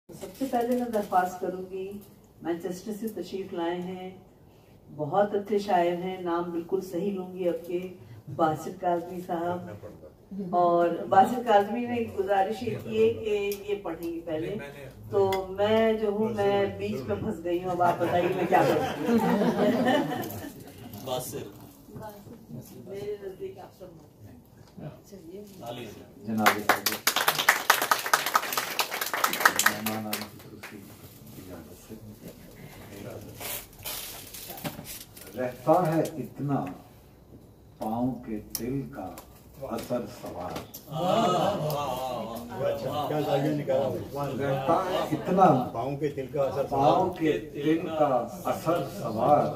सबसे पहले मैं दरख्वास्त करूंगी, मैनचेस्टर से तशरीफ लाए हैं, बहुत अच्छे शायर हैं, नाम बिल्कुल सही लूंगी आपके, बासित काज़मी साहब। और बासित काज़मी ने गुजारिश ये की है कि ये पढ़ेंगे पहले, तो मैं जो हूँ मैं बीच में फंस गई हूँ। अब आप बताइए मैं क्या करूँ। मेरे नजदीक आप सब रहता है इतना पाँव के तिल का असर सवार। रहता है इतना पाँव के तिल का असर सवार,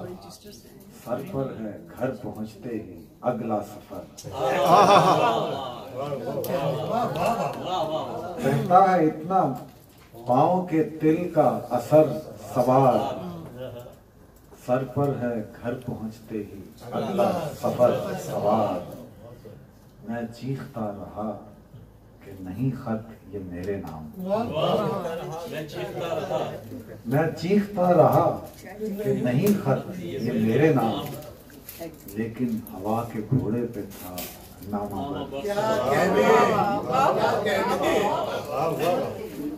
सर पर है घर पहुँचते ही अगला सफर। रहता है इतना पाँव के तिल का असर सवार, सर पर है घर पहुँचते ही अगला सफर सवार। मैं चीखता रहा कि नहीं खत ये मेरे नाम। मैं चीखता रहा कि नहीं खत ये मेरे नाम, लेकिन हवा के घोड़े पे था नामावर।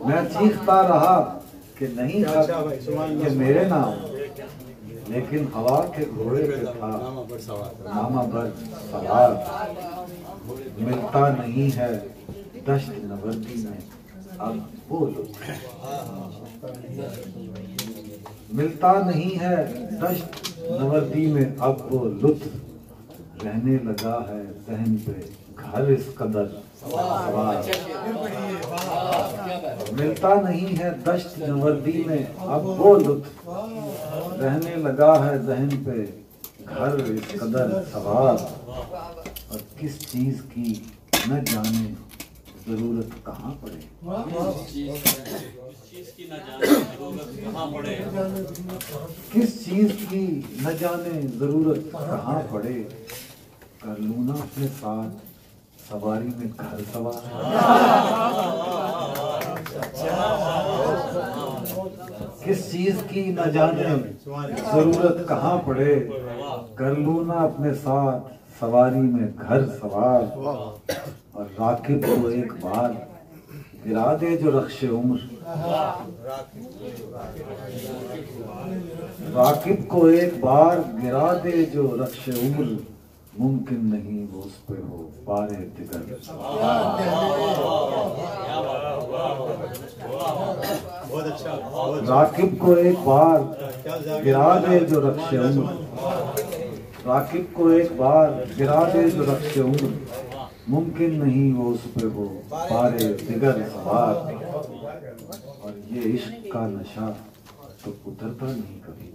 मैं चीखता रहा कि नहीं खत ये मेरे नाम, लेकिन हवा के घोड़े पे था नामावर सवार। मिलता नहीं है दश्त नवर्दी में अब वो लुत्फ। मिलता नहीं है दश्त नवर्दी में अब वो लुत्फ। रहने लगा है जहन पे घर इस कदर सवार। मिलता नहीं है दश्त नवर्दी में अब वो लुत्फ। रहने लगा है जहन पे घर इस कदर सवार। और किस चीज की न जाने जरूरत कहाँ पड़े। किस चीज की न जाने जरूरत कहाँ पड़े। कर लूँ ना अपने साथ सवारी में घर सवार। किस चीज की न जाने जरूरत कहाँ पड़े। कर लूँ ना अपने साथ सवारी में घर सवार। और राकिब को एक बार गिरा दे जो रख्शे उम्र। राकिब को एक बार गिरा दे जो रख्शे उम्र। मुमकिन नहीं वो उस पे हो पारे दिगर। राकिब को एक बार गिरा दे जो रख्शे उम्र। राकिब को एक बार गिरा दे जो रख्शे उम्र। मुमकिन नहीं वो उस पे हो पारे दिगर सवार। और ये इश्क का नशा तो उतरता नहीं कभी।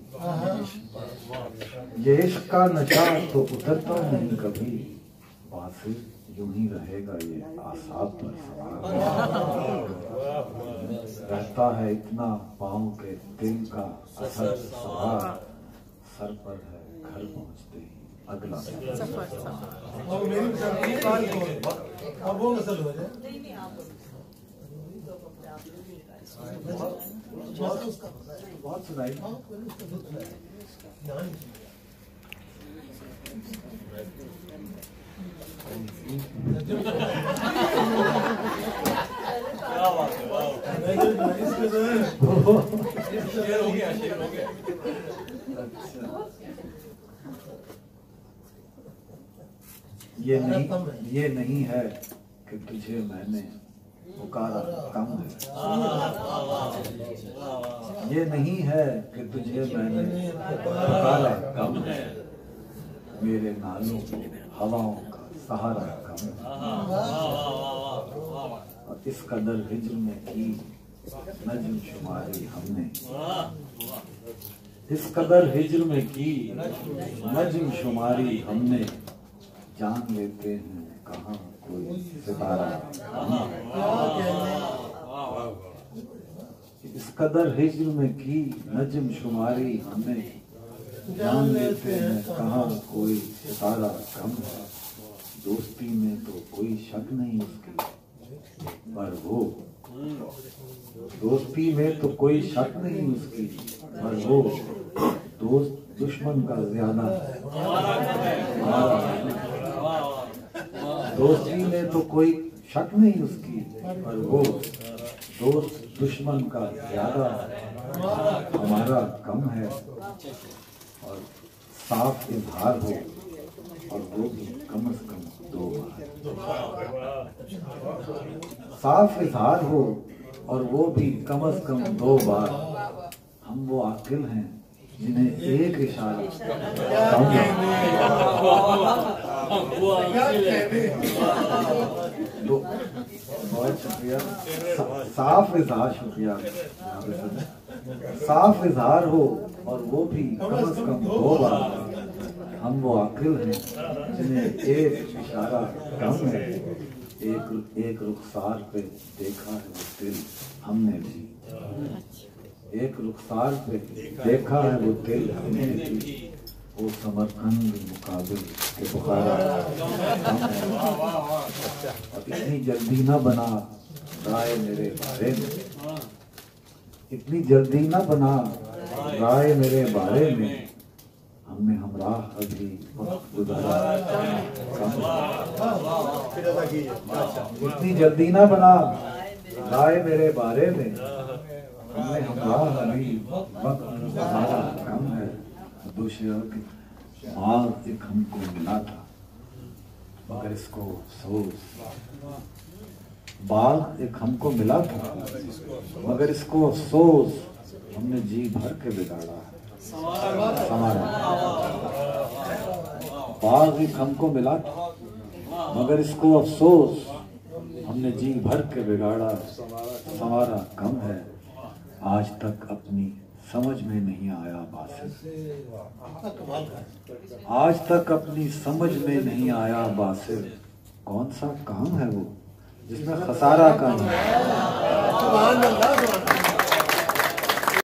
ये इश्क का नशा तो उतरता नहीं कभी। बासिर यूं ही रहेगा ये आसाब पर सवार। रहता है इतना पाँव के तिल का असर सवार, सर पर है घर पहुँचते ही अगला सफर। बहुत सुनाई। ये नहीं है कि तुझे मैंने पुकारा कम है। ये नहीं है कि तुझे मैंने पुकारा कम है। मेरे नालों को हवाओं का सहारा कम है। और इस कदर हिज्र में की नज्म शुमारी हमने। इस कदर हिज्र में की नज्म शुमारी हमने। जान लेते हैं कहाँ कोई सितारा। इस कदर हिज्र में की नज्म शुमारी हमने। जान लेते हैं कहाँ कोई सितारा कम है। दोस्ती में तो कोई शक नहीं उसकी, पर वो दोस्ती में तो कोई शक नहीं उसकी, पर वो दोस्त दुश्मन का ज्यादा दोस्ती में तो कोई शक नहीं उसकी, पर वो दोस्त दुश्मन का ज्यादा हमारा कम है। और साफ इजहार हो और वो भी कम से कम 2 बार। साफ इजहार हो और वो भी कम से कम 2 बार। हम वो आकिल हैं जिन्हें एक इशारा कम है। बहुत शुक्रिया। साफ इजहार, शुक्रिया। साफ इजहार हो और वो भी कम से कम 2 बार। हम वो आकिल हैं जिन्हें एक इशारा कम है। एक रुखसार पे देखा है वो दिल हमने भी, एक रुखसार पे देखा है वो दिल हमने भी। वो समरकंद मुकाबिल के बुखारा कम है। और इतनी जल्दी ना बना राय मेरे बारे में, इतनी जल्दी ना बना राय मेरे बारे में। हमने हमराह अभी वक्त गुजारा कम। इतनी जल्दी ना बना राय मेरे बारे में। हमने हमराह अभी वक्त गुजारा कम है। दूसरे बाग एक हमको मिला था मगर इसको अफसोस, बाग एक हमको मिला था मगर इसको अफसोस। हमने जी भर के बिगाड़ा संवारा। बाग एक हमको मिला था मगर इसको अफसोस। हमने जी भर के बिगाड़ा संवारा कम है। आज तक अपनी समझ में नहीं आया बासिर, आज तक अपनी समझ में नहीं आया बासिर। कौन सा काम है वो जिसमें खसारा कम है।